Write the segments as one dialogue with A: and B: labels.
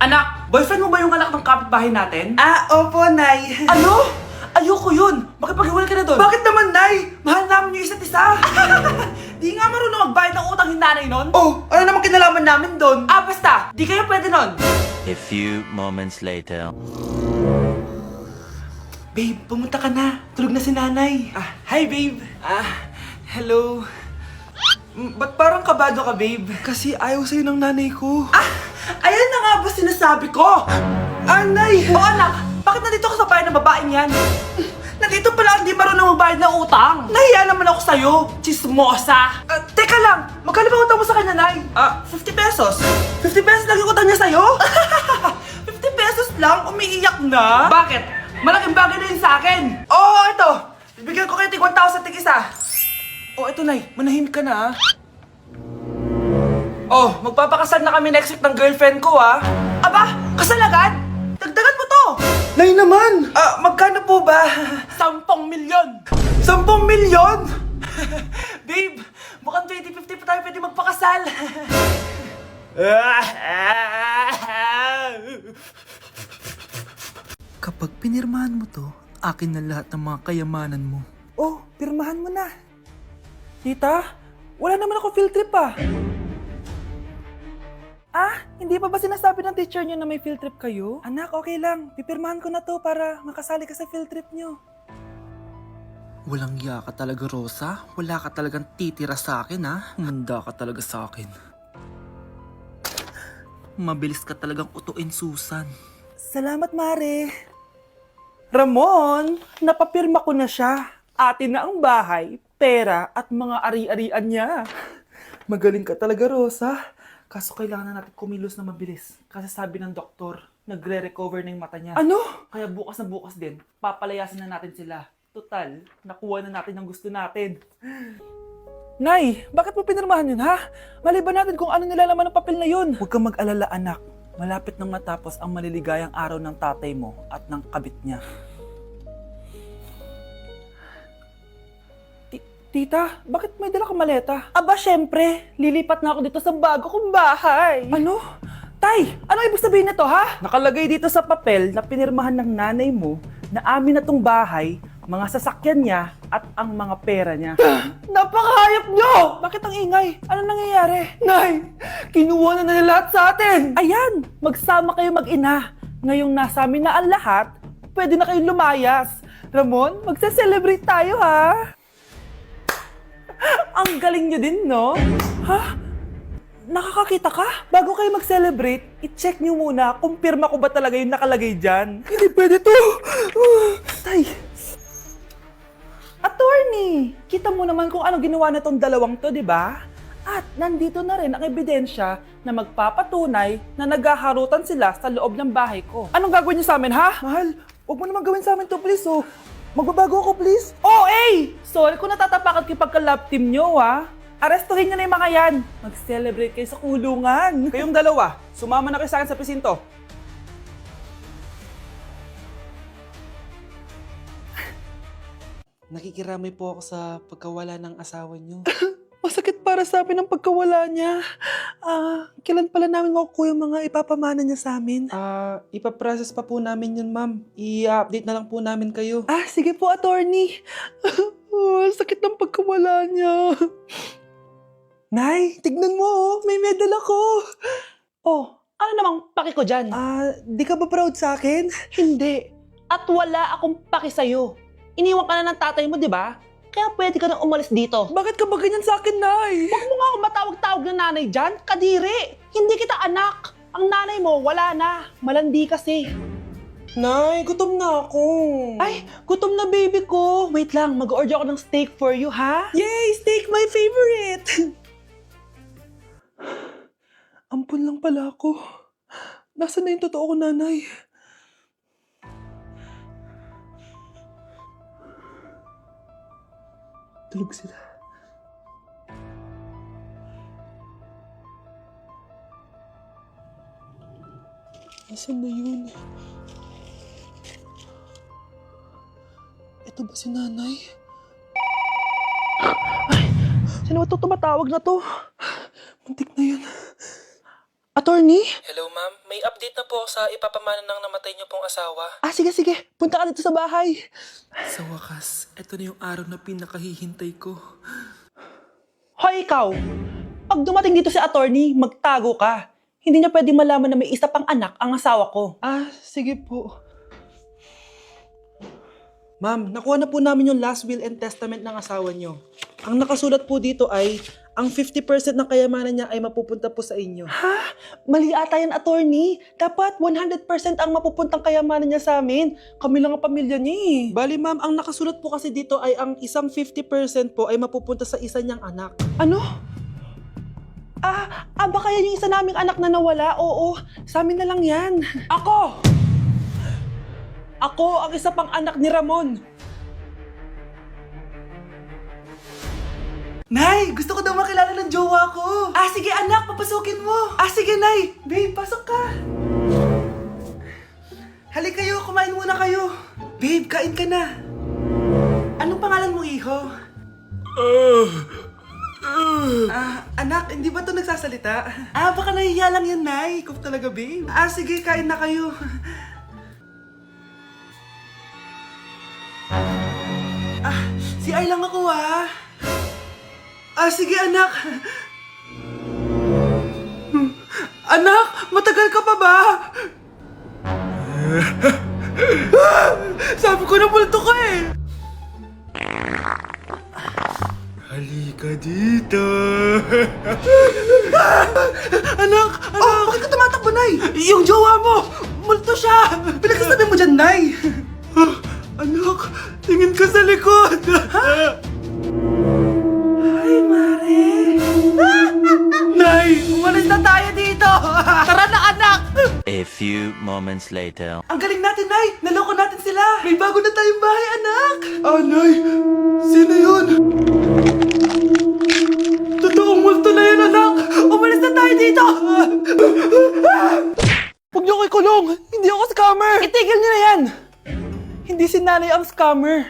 A: Anak, boyfriend mo ba yung anak ng kapitbahay natin?
B: Opo, Nay.
A: Ano? Ayoko yun! Makipaghiwalay ka na doon!
B: Bakit naman, Nay? Mahal namin yung isa't isa.
A: Di nga marunong magbayad ng utang yung nanay nun?
B: Oh, ano naman kinalaman namin doon?
A: Basta! Di kayo pwede nun!
C: A few moments later.
B: Babe, pumunta ka na. Tulog na si Nanay.
A: Hi, babe!
B: Hello. Ba't parang kabado ka, babe? Kasi ayaw sa'yo ng nanay ko.
A: Ayan na nga ba sinasabi ko?
B: Nay!
A: O anak, bakit nandito ka sa bahay ng babaeng yan? Nandito pala hindi marunong magbayad ng utang. Nahiya naman ako sa'yo, chismosa. Teka lang, magkano ba utang mo sa kanya, Nay? 50 pesos. 50 pesos lang yung utang niya sa'yo? 50 pesos lang? Umiiyak na? Bakit? Malaking bagay na yun sa akin. Ito. Bibigyan ko kayo tig 1,000 tig isa. Ito, Nay. Manahimik ka na, magpapakasal na kami next week ng girlfriend ko, Aba, kasal agad? Dagdagan mo to!
B: Nay naman! Magkano po ba?
A: 10 milyon!
B: 10 milyon?
A: Babe, mukhang 2050 pa tayo pwede magpakasal.
B: Kapag pinirmahan mo to, akin na lahat ng mga kayamanan mo. Pirmahan mo na.
A: Tita, wala naman ako field trip hindi pa ba sinasabi ng teacher niyo na may field trip kayo? Anak, okay lang. Pipirmahan ko na to para makasali ka sa field trip niyo.
B: Walang iya ka talaga, Rosa. Wala ka talagang titira sa akin, Humanda ka talaga sa akin. Mabilis ka talagang utuin, Susan.
A: Salamat, Mare. Ramon, napapirma ko na siya. Atin na ang bahay, pera at mga ari-arian niya. Magaling ka talaga, Rosa. Kaso kailangan na natin kumilos na mabilis. Kasi sabi ng doktor, nagre-recover na yung mata niya. Ano? Kaya bukas na bukas din, papalayasin na natin sila. Total, nakuha na natin ang gusto natin. Nay, bakit mo pinirmahan yun, ha? Maliban natin kung ano nilalaman ng papel na yun. Huwag kang mag-alala, anak. Malapit nang matapos ang maliligayang araw ng tatay mo at ng kabit niya. Tita, bakit may dala kang maleta? Aba, syempre. Lilipat na ako dito sa bago kong bahay. Ano? Tay, ano ibig sabihin nito, ha? Nakalagay dito sa papel na pinirmahan ng nanay mo na amin na tong bahay, mga sasakyan niya at ang mga pera niya. Napakahayop nyo! Bakit ang ingay? Ano nangyayari? Nay, kinuha na nila lahat sa atin! Ayan, magsama kayo mag-ina. Ngayong nasa amin na ang lahat, pwede na kayong lumayas. Ramon, magse-celebrate tayo, ha? Ang galing nyo din, no? Ha? Nakakakita ka? Bago kayo mag-celebrate, i-check nyo muna kung pirma ko ba talaga yung nakalagay dyan. Hindi pwede to! Tay! Attorney! Kita mo naman kung ano ginawa na tong dalawang to, di ba? At nandito na rin ang ebidensya na magpapatunay na naghaharutan sila sa loob ng bahay ko. Anong gagawin nyo sa amin, ha? Mahal, huwag mo naman gawin sa amin to, please, Magbabago ako, please. Sorry kung natatapakan kayo pagka-love team nyo, ha? Arestuhin nyo na yung mga yan. Mag-celebrate kayo sa kulungan. Kayong dalawa, sumama na kayo sa akin sa presinto.
B: Nakikiramay po ako sa pagkawala ng asawa niyo.
A: Masakit para sa amin ang pagkawala niya. Kailan pala namin makukuha yung mga ipapamana niya sa amin?
B: Ipaprocess pa po namin yun, ma'am. I-update na lang po namin kayo.
A: Sige po, attorney. Sakit ng pagkawala niya. Nay, tignan mo, may medal ako. Ano namang paki ko dyan?
B: Di ka ba proud sa akin?
A: Hindi. At wala akong paki sa'yo. Iniwan ka na ng tatay mo, di ba? Kaya pwede ka nang umalis dito. Bakit ka ba ganyan sa akin, Nay? Huwag mo nga akong matawag-tawag na nanay dyan. Kadiri! Hindi kita anak. Ang nanay mo, wala na. Malandi kasi.
B: Nay, gutom na ako.
A: Ay, gutom na baby ko. Wait lang, mag-order ako ng steak for you, ha?
B: Yay! Steak, my favorite!
A: Ampun lang pala ako. Nasaan na yung totoo ko, nanay?
B: Tulog sila. Nasaan na yun? Ito ba si nanay?
A: Sino ba ito tumatawag na to?
B: Muntik na yun.
A: Attorney?
B: Hello, ma'am. May update Update na po sa ipapamana ng namatay niyo pong asawa.
A: Sige. Punta ka dito sa bahay.
B: Sa wakas, ito na yung araw na pinakahihintay ko.
A: Hoy, ikaw! Pag dumating dito si attorney, magtago ka. Hindi niya pwedeng malaman na may isa pang anak ang asawa ko. Sige po. Ma'am, nakuha na po namin yung last will and testament ng asawa niyo. Ang nakasulat po dito ay, ang 50% ng kayamanan niya ay mapupunta po sa inyo. Ha? Mali ata yan, attorney. Dapat 100% ang mapupuntang kayamanan niya sa amin. Kami lang ang pamilya niya eh. Bali ma'am, ang nakasulat po kasi dito ay ang isang 50% po ay mapupunta sa isa niyang anak. Ano? Baka yan yung isa naming anak na nawala? Oo, sa amin na lang yan. Ako ang isa pang anak ni Ramon. Nay, gusto ko daw makilala ng jowa ko. Sige anak, papasukin mo. Sige Nay. Babe, pasok ka. Halika kayo, kumain muna kayo. Babe, kain ka na. Anong pangalan mo, iho? Anak, hindi ba ito nagsasalita? Baka nahihiya lang yan, Nay. Ikaw talaga, babe. Sige, kain na kayo. Si Ay lang ako, sige, anak. Anak, matagal ka pa ba? Sabi ko na multo ka eh. Halika dito. Anak! Bakit ka tumatakbo, Nay? Yung jowa mo! Multo siya! Pinagsasabi mo dyan, Nay! Anak, tingin ka sa likod! Ay, Mare! Nay, umalis na tayo dito! Tara na, anak!
C: A few moments later.
A: Ang galing natin, Nay! Naloko natin sila! May bago na tayong bahay, anak! Nay! Sino yun? Totoong multo na yun, anak! Umalis na tayo dito! Huwag niyo ko ikulong! Hindi ako scammer! Itigil niyo na yan! Hindi si nanay ang scammer.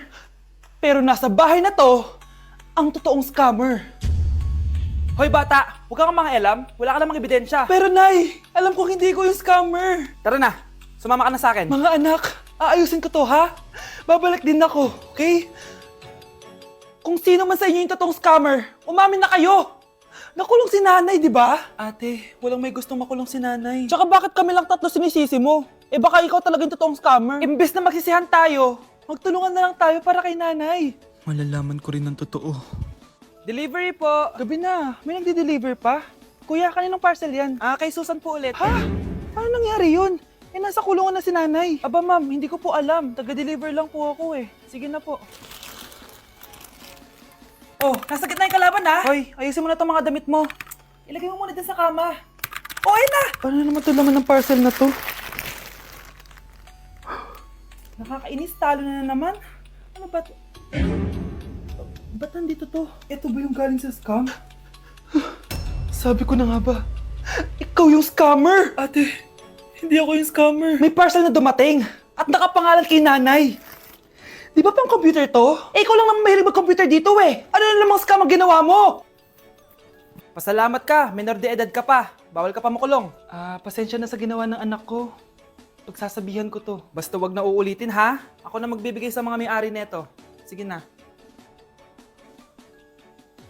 A: Pero nasa bahay na to, ang totoong scammer. Hoy bata, huwag kang mangialam. Wala ka namang ebidensya. Pero Nay, alam ko hindi ko yung scammer. Tara na, sumama ka na sa akin. Mga anak, aayusin ko to ha? Babalik din ako, okay? Kung sino man sa inyo yung totoong scammer, umamin na kayo! Nakulong si nanay, di ba? Ate, walang may gustong makulong si nanay. Tsaka bakit kami lang tatlo sinisisi mo? Baka ikaw talaga yung totoong scammer. Imbes na magsisihan tayo, magtulungan na lang tayo para kay nanay.
B: Malalaman ko rin ng totoo.
A: Delivery po. Gabi na, may nagde-deliver pa. Kuya, kaninong parcel yan? Kay Susan po ulit. Ha? Paano nangyari yun? Nasa kulungan na si nanay. Aba ma'am, hindi ko po alam. Taga-deliver lang po ako eh. Sige na po. Nasa gitna yung kalaban ha? Hoy, ayusin mo na itong mga damit mo. Ilagay mo muna din sa kama. Ayun na! Paano naman ito laman ng parcel na to? Nakakainis, talo na naman. Ano ba ito? Ba't nandito to? Ito ba yung galing sa scam? Sabi ko na nga ba, ikaw yung scammer! Ate, hindi ako yung scammer. May parcel na dumating at nakapangalan kay nanay. Di ba pang computer to? Ikaw lang naman mahilig mag-computer dito eh. Ano na namang scam ang ginawa mo? Pasalamat ka, minor de edad ka pa. Bawal ka pa makulong. Pasensya na sa ginawa ng anak ko. Pagsasabihan ko to. Basta wag na uulitin ha. Ako na magbibigay sa mga may-ari neto. Sige na.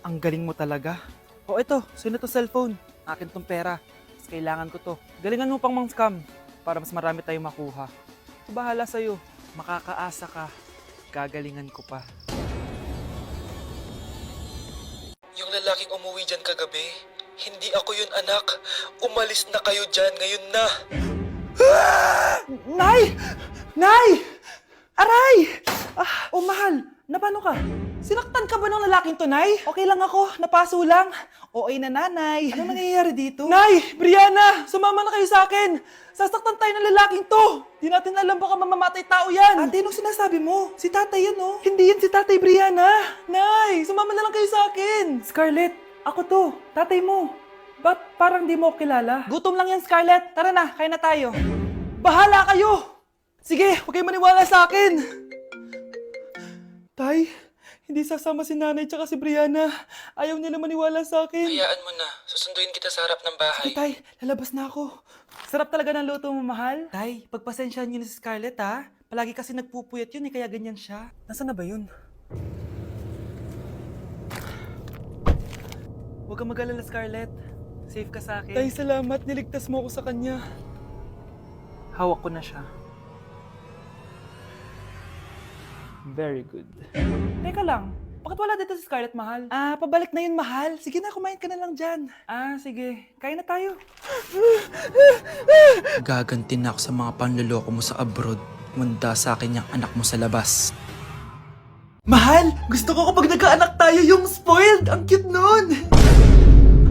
A: Ang galing mo talaga. Ito, sino to cellphone? Akin tong pera. Mas kailangan ko to. Galingan mo pang mang-scam para mas marami tayong makuha. Bahala sa'yo. Makakaasa ka. Gagalingan ko pa.
B: Yung lalaking umuwi dyan kagabi, hindi ako yun, anak. Umalis na kayo dyan ngayon na.
A: Nay! Nay! Aray! Mahal. Napano ka? Sinaktan ka ba ng lalaking to, Nay? Okay lang ako. Napaso lang. Okay na, nanay. Ano nangyayari dito? Nay! Brianna! Sumama na kayo sa akin! Sasaktan tayo ng lalaking to! Di natin alam baka mamamatay tao yan! Ate, anong sinasabi mo? Si tatay yan, oh. Hindi yan si tatay, Brianna! Nay! Sumama na lang kayo sa akin! Scarlett, ako to. Tatay mo. Ba't parang di mo ako kilala? Gutom lang yan, Scarlett. Tara na, kain na tayo. Bahala kayo! Sige, huwag kayo maniwala sa akin! Tay, hindi sasama si nanay tsaka si Brianna. Ayaw nila maniwala sa akin.
B: Hayaan mo na. Susunduin kita sa harap ng bahay.
A: Sige, tay. Lalabas na ako. Sarap talaga ng luto mo, mahal. Tay, pagpasensyahan niyo na si Scarlett, ha? Palagi kasi nagpupuyat yun, kaya ganyan siya. Nasaan na ba yun? Huwag kang mag-alala, Scarlett. Safe ka sa akin. Tay, salamat. Niligtas mo ako sa kanya. Hawak ko na siya. Very good. Teka lang. Bakit wala dito si Scarlett, mahal? Pabalik na yun, mahal. Sige na, kumain ka na lang dyan. Sige. Kain na tayo.
B: Gaganti na ako sa mga panluloko mo sa abroad. Manda sa akin yung anak mo sa labas.
A: Mahal! Gusto ko kapag nagkaanak tayo yung spoiled! Ang cute nun!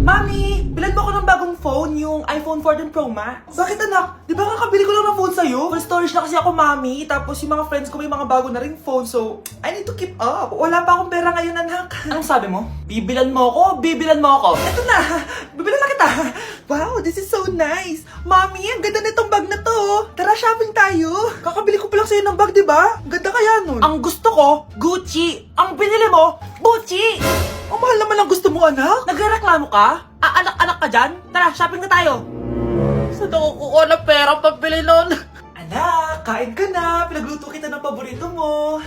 A: Mami! Bilan mo ako ng bagong phone, yung iPhone 14 Pro Max. Bakit anak? Di ba kakabili ko lang ng phone sa'yo? Full storage na kasi ako, Mami. Tapos yung mga friends ko may mga bago na ring phone, so I need to keep up. Wala pa akong pera ngayon, anak. Anong sabi mo? Bibilan mo ako? Bibilan mo ako? Eto na! Bibilan na kita! Wow, this is so nice! Mami, ang ganda nitong bag na to! Tara, shopping tayo! Kakabili ko pa lang sa'yo ng bag, di ba? Ang ganda kaya nun? Ang gusto ko, Gucci! Ang binili mo, Gucci! Ang mahal naman ang gusto mo, anak! Nagreklamo ka? Anak-anak ka dyan? Tara, shopping na tayo! Saan ako kukuha ng pera pambili nun? Anak, kain ka na! Pinagluto kita ng paborito mo!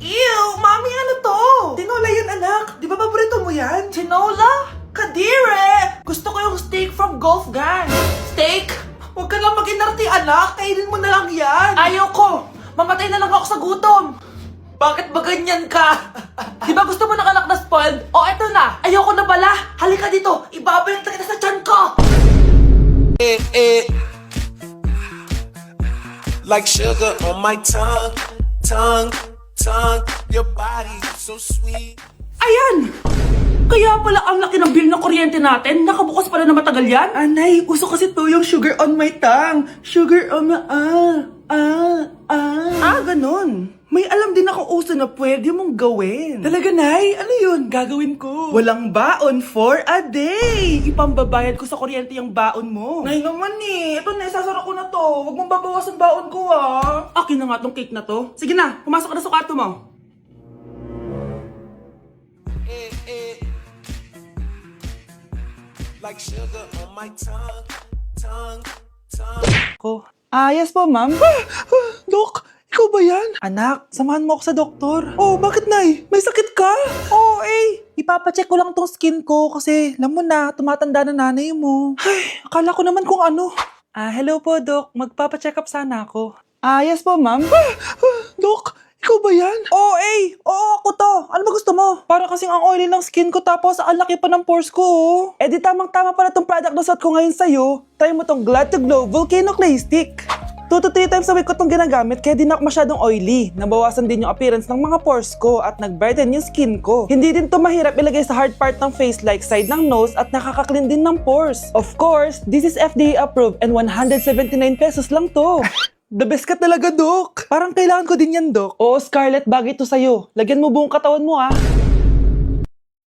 A: Ew! Mami, ano to? Tinola yan, anak! Di ba paborito mo yan? Tinola? Kadire! Gusto ko yung steak from Golf Gang! Steak? Huwag ka lang mag-inarti, anak! Kainin mo na lang yan! Ayaw ko! Mamatay na lang ako sa gutom! Bakit ba ganyan ka? Di ba gusto mo ng anak na spoiled? O eto na! Ayoko na pala! Halika dito! Ibabalik na kita sa tiyan ko!
D: Like sugar on my tongue, your body so sweet.
A: Ayan! Kaya pala ang laki ng bill ng kuryente natin. Nakabukas pala na matagal yan. Anay, uso kasi to yung sugar on my tongue. Sugar on my... ganun. May alam din ako uso na pwede mong gawin. Talaga, Nay? Ano yun? Gagawin ko. Walang baon for a day. Ipambabayad ko sa kuryente yung baon mo. Nay naman eh. Ito na, isasara ko na to. Huwag mong babawasan baon ko ah. Akin na nga tong cake na to. Sige na, pumasok ka na sa kwarto mo.
D: Like sugar on my tongue.
A: Ko. Yes po, ma'am. Dok, ikaw ba yan? Anak, samahan mo ako sa doktor. Oh, bakit, Nay? May sakit ka? Oo, ipapacheck ko lang tong skin ko kasi, alam mo na, tumatanda na nanay mo. Ay, akala ko naman kung ano. Hello po, Dok. Magpapacheck up sana ako. Yes po, ma'am. Dok, ikaw ba yan? Oo, ako to. Ano ba gusto mo? Para kasing ang oily ng skin ko tapos ang laki pa ng pores ko, oh. Di tamang-tama pala tong product na suot ko ngayon sa'yo. Try mo tong Glad to Glow Volcano Clay Stick. 2 to 3 times a week ko tong ginagamit kaya di na ako masyadong oily. Nabawasan din yung appearance ng mga pores ko at nag-brighten yung skin ko. Hindi din to mahirap ilagay sa hard part ng face like side ng nose at nakaka-clean din ng pores. Of course, this is FDA approved and 179 pesos lang to. The best ka talaga, Dok. Parang kailangan ko din yan, Dok. Oo, Scarlett, bagay to sa'yo. Lagyan mo buong katawan mo, ah.